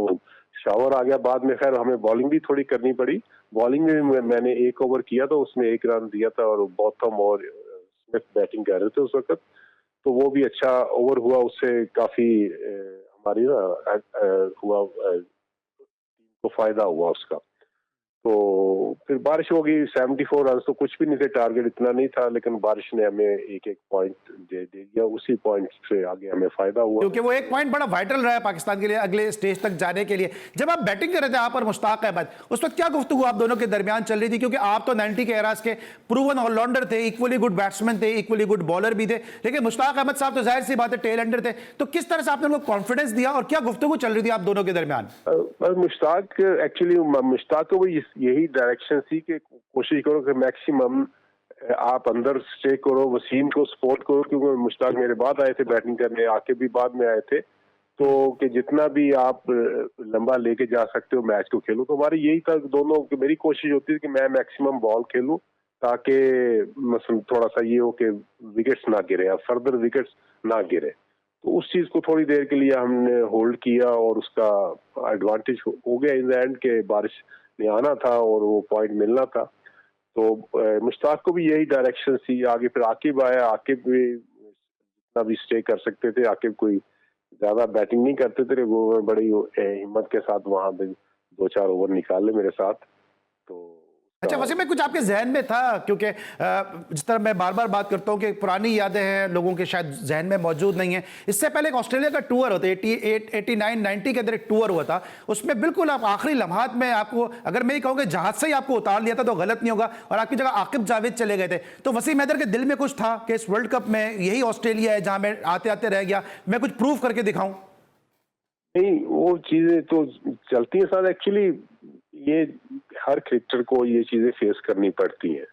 Speaker 4: शावर आ गया, बाद में खैर हमें बॉलिंग भी थोड़ी करनी पड़ी। बॉलिंग में मैंने 1 ओवर किया था, उसमें 1 रन दिया था, और बॉथम और स्मिथ बैटिंग कर रहे थे उस वक्त, तो वो भी अच्छा ओवर हुआ, उससे काफी हमारी ना हुआ, टीम को फायदा हुआ उसका। तो फिर बारिश हो गई, 74 रन तो कुछ भी नहीं थे, टारगेट इतना नहीं था, लेकिन बारिश ने हमें एक एक पॉइंट दे दिया, उसी पॉइंट से आगे हमें फायदा हुआ।
Speaker 1: क्योंकि वो एक पॉइंट बड़ा वाइटल रहा है पाकिस्तान के लिए अगले स्टेज तक जाने के लिए। जब आप बैटिंग कर रहे थे आप और मुश्ताक अहमद, उस वक्त क्या गुफ्तगू आप दोनों के दरमियान चल रही थी? क्योंकि आप तो 90 के एराज के प्रूवन ऑलराउंडर थे, इक्वली गुड बैट्समैन थे, इक्वली गुड बॉलर भी थे, लेकिन मुश्ताक अहमद साहब तो जाहिर सी बात है टेल एंडर थे। तो किस तरह से आपने उनको कॉन्फिडेंस दिया और क्या गुफ्तगू चल रही थी आप दोनों के दरमियान?
Speaker 4: मुश्ताक एक्चुअली मुश्ताक को भी यही डायरेक्शन थी कि कोशिश करो कि मैक्सिमम आप अंदर स्टे करो, वसीम को सपोर्ट करो, क्योंकि मुश्ताक मेरे बाद आए थे बैटिंग करने, आके भी बाद में आए थे, तो कि जितना भी आप लंबा लेके जा सकते हो मैच को खेलो। तो हमारी यही था दोनों की, मेरी कोशिश होती थी कि मैं मैक्सिमम बॉल खेलूं ताकि मसलन थोड़ा सा ये हो कि विकेट्स ना गिरे या फर्दर विकेट्स ना गिरे। तो उस चीज को थोड़ी देर के लिए हमने होल्ड किया और उसका एडवांटेज हो गया इन द एंड के बारिश ने आना था और वो पॉइंट मिलना था। तो मुश्ताक को भी यही डायरेक्शन थी। आगे फिर आकिब आया, आकिब भी जितना भी स्टे कर सकते थे, आकिब कोई ज्यादा बैटिंग नहीं करते थे, वो बड़ी हिम्मत के साथ वहां पे 2-4 ओवर निकाले मेरे साथ। तो
Speaker 1: अच्छा वैसे में कुछ आपके जहन में था? क्योंकि जिस तरह मैं बार बार बात करता हूं कि पुरानी यादें हैं लोगों के शायद जहन में मौजूद नहीं है। इससे पहले एक ऑस्ट्रेलिया का टूर होता है 88, 89, 90 के अंदर एक टूर हुआ था, उसमें बिल्कुल आप आखिरी लम्हात में आपको, अगर मैं ये कहूँ कि जहाज से ही आपको उतार लिया था तो गलत नहीं होगा, और आपकी जगह आकिब जावेद चले गए थे। तो वसीम हैदर के दिल में कुछ था कि इस वर्ल्ड कप में यही ऑस्ट्रेलिया है जहां मैं आते आते रह गया, मैं कुछ प्रूव करके दिखाऊं?
Speaker 4: नहीं, वो चीजें तो चलती हैं साथ। एक्चुअली ये हर क्रिकेटर को ये चीजें फेस करनी पड़ती हैं,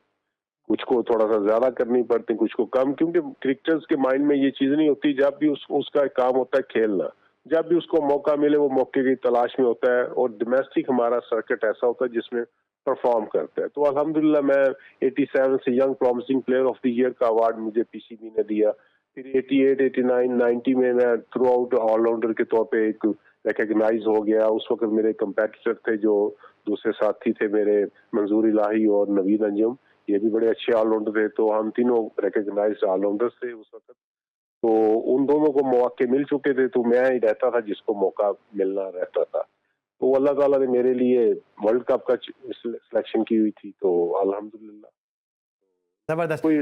Speaker 4: कुछ को थोड़ा सा ज्यादा करनी पड़ती है, कुछ को कम, क्योंकि क्रिकेटर्स के माइंड में ये चीज नहीं होती। जब भी उसका काम होता है खेलना, जब भी उसको मौका मिले वो मौके की तलाश में होता है, और डोमेस्टिक हमारा सर्किट ऐसा होता है जिसमें परफॉर्म करता है। तो अल्हम्दुलिल्लाह मैं 87 से young promising player of the year का अवार्ड मुझे पीसीबी ने दिया। फिर 88, 89, 90 में मैं थ्रू आउट ऑलराउंडर के तौर पे एक रिकग्नाइज हो गया। उस वक्त मेरे कंपेटिटर थे जो दूसरे साथी थे मेरे, मंजूर इलाही और नवीद अंजुम, ये भी बड़े अच्छे ऑलराउंडर थे। तो हम तीनों रिकग्नाइज्ड ऑलराउंडर्स थे उस वक्त। तो उन दोनों को मौके मिल चुके थे, तो मैं ही रहता था जिसको मौका मिलना रहता था। तो अल्लाह ताला ने मेरे लिए वर्ल्ड कप का सिलेक्शन की हुई थी, तो अल्हम्दुलिल्लाह।
Speaker 1: जबरदस्त।
Speaker 4: कोई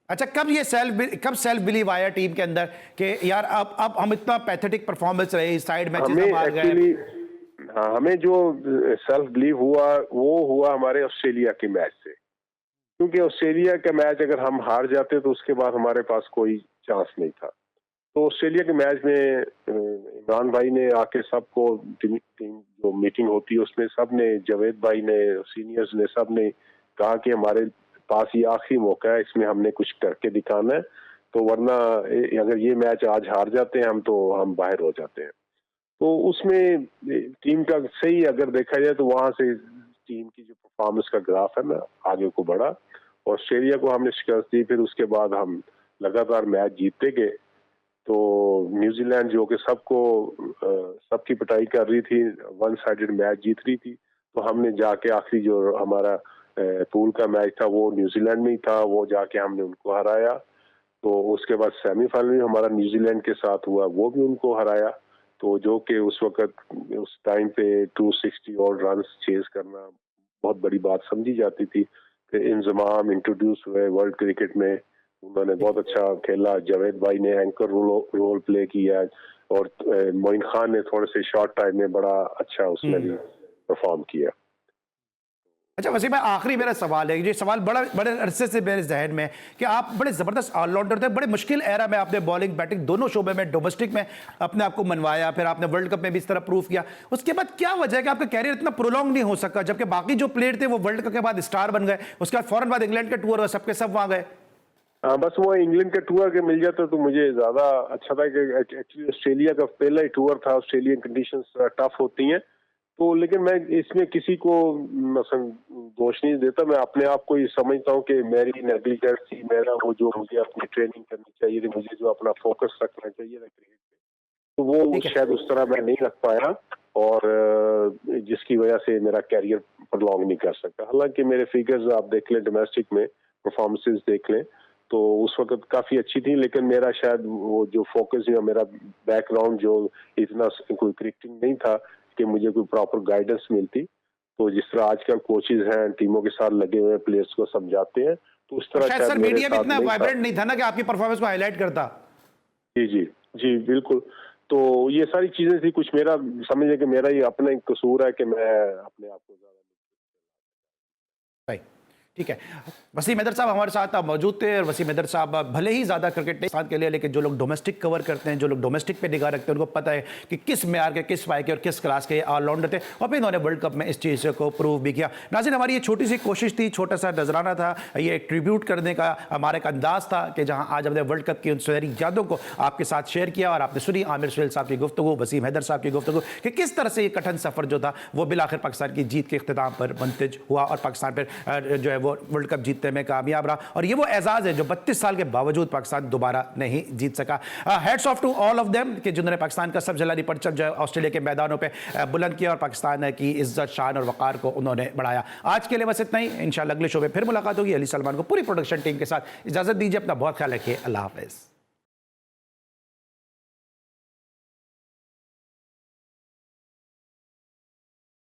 Speaker 1: अच्छा कब ये सेल्फ बिलीव आया टीम के अंदर कि यार अब हम इतना पैथेटिक परफॉर्मेंस रहे, इस साइड मैचेस हम हार गए?
Speaker 4: हाँ, हमें जो सेल्फ बिलीव हुआ वो हुआ हमारे ऑस्ट्रेलिया के मैच से, क्योंकि ऑस्ट्रेलिया का मैच अगर हम हार जाते तो उसके बाद हमारे पास कोई चांस नहीं था। तो ऑस्ट्रेलिया के मैच में इमरान भाई ने आके सबको, टीम जो मीटिंग होती है उसमें सब ने, जावेद भाई ने, सीनियर्स ने, सब ने कहा कि हमारे पास ये आखिरी मौका है, इसमें हमने कुछ करके दिखाना है, तो वरना अगर ये मैच आज हार जाते हैं हम बाहर हो जाते हैं। तो उसमें टीम का सही अगर देखा जाए तो वहां से टीम की जो परफॉर्मेंस का ग्राफ है ना आगे को बढ़ा। ऑस्ट्रेलिया को हमने शिकस्त दी, फिर उसके बाद हम लगातार मैच जीतते गए। तो न्यूजीलैंड जो कि सबकी पिटाई कर रही थी, वन साइडेड मैच जीत रही थी, तो हमने जाके आखिरी जो हमारा पूल का मैच था वो न्यूजीलैंड में ही था, वो जाके हमने उनको हराया। तो उसके बाद सेमीफाइनल में हमारा न्यूजीलैंड के साथ हुआ, वो भी उनको हराया। तो जो कि उस वक्त उस टाइम पे 260 और रन चेज करना बहुत बड़ी बात समझी जाती थी। फिर इंजमाम इंट्रोड्यूस हुए वर्ल्ड क्रिकेट में, उन्होंने बहुत अच्छा खेला। जावेद भाई ने एंकर रोल प्ले किया, और मोइन खान ने थोड़े से शॉर्ट टाइम में बड़ा अच्छा उसमें भी परफॉर्म किया।
Speaker 1: अच्छा वसीम भाई, आखिरी मेरा सवाल है, ये सवाल बड़े अरसे से मेरे जहन में, कि आप बड़े ज़बरदस्त ऑलराउंडर थे, बड़े मुश्किल एरा में आपने बॉलिंग बैटिंग दोनों शोबे में, डोमेस्टिक में अपने आप को मनवाया, फिर आपने वर्ल्ड कप में भी इस तरह प्रूव किया। उसके बाद क्या वजह है कि आपका कैरियर इतना प्रोलॉन्ग नहीं हो सका, जबकि बाकी जो प्लेयर थे वो वर्ल्ड कप के बाद स्टार बन गए, उसके बाद फौरन बाद इंग्लैंड का टूर हुआ, सबके सब वहाँ गए?
Speaker 4: हाँ, बस वो इंग्लैंड का टूर के मिल जाता तो मुझे ज्यादा अच्छा था, कि एक्चुअली ऑस्ट्रेलिया का पहला ही टूर था। ऑस्ट्रेलियन कंडीशंस टफ होती हैं, तो लेकिन मैं इसमें किसी को दोष नहीं देता। मैं अपने आप को ये समझता हूँ कि मेरी नेग्लिजेंस थी, मेरा वो जो मुझे अपनी ट्रेनिंग करनी चाहिए थी, मुझे जो अपना फोकस रखना चाहिए था क्रिकेट पे, तो वो शायद उस तरह मैं नहीं रख पाया, और जिसकी वजह से मेरा कैरियर प्रलॉन्ग नहीं कर सकता। हालांकि मेरे फिगर्स आप देख लें, डोमेस्टिक में परफॉर्मेंसेस देख लें, तो उस वक्त काफी अच्छी थी, लेकिन मेरा शायद वो जो फोकस या मेरा बैकग्राउंड जो इतना कोई क्रिकेटिंग नहीं था के मुझे कोई प्रॉपर गाइडेंस मिलती, तो जिस तरह आजकल कोचेज हैं टीमों के साथ लगे हुए प्लेयर्स को समझाते हैं, तो उस तरह
Speaker 1: शायद
Speaker 4: शायद
Speaker 1: सर
Speaker 4: मेरे
Speaker 1: मीडिया में
Speaker 4: साथ
Speaker 1: इतना
Speaker 4: नहीं था।
Speaker 1: वाइब्रेंट नहीं था ना कि आपकी परफॉर्मेंस को हाईलाइट करता।
Speaker 4: जी जी जी बिल्कुल। तो ये सारी चीजें थी, कुछ मेरा समझिए कि मेरा ही अपना एक कसूर है कि मैं अपने आप को ज्यादा
Speaker 1: भाई ठीक है, वसीम हैदर साहब हमारे साथ मौजूद थे। और वसीम हैदर साहब भले ही ज़्यादा क्रिकेट नहीं साथ के लिए, लेकिन जो लोग डोमेस्टिक कवर करते हैं, जो लोग डोमेस्टिक पे निगाह रखते हैं, उनको पता है कि किस म्यार के, किस पाए के और किस क्लास के ऑलराउंडर थे। और फिर इन्होंने वर्ल्ड कप में इस चीज़ को प्रूव भी किया। नाज़रीन, हमारी ये छोटी सी कोशिश थी, छोटा सा नजराना था, ये एक ट्रिब्यूट करने का हमारा एक अंदाज था कि जहाँ आज हमने वर्ल्ड कप की उन सुनहरी यादों को आपके साथ शेयर किया। और आपने सुनी आमिर सुहेल साहब की गुफ्तगू, वसीम हैदर साहब की गुफ्तगू, कि किस तरह से ये कठिन सफर जो था वो बिलाखिर पाकिस्तान की जीत के इख्तिताम पर मुंतज हुआ और पाकिस्तान पर जो है वो वर्ल्ड कप जीतने में कामयाब रहा। और ये वो एजाज है जो 32 साल के बावजूद पाकिस्तान दोबारा नहीं जीत सका। Heads off to all of them कि जिन्होंने पाकिस्तान का सब जलाली परचम जो है ऑस्ट्रेलिया के मैदानों पे बुलंद किया और पाकिस्तान की इज्जत, शान और वकार को उन्होंने बढ़ाया। आज के लिए बस इतना ही। इंशाल्लाह अगले शो में फिर मुलाकात होगी। अली सलमान को पूरी प्रोडक्शन टीम के साथ इजाजत दीजिए। अपना बहुत ख्याल रखिए। अल्लाह हाफिज।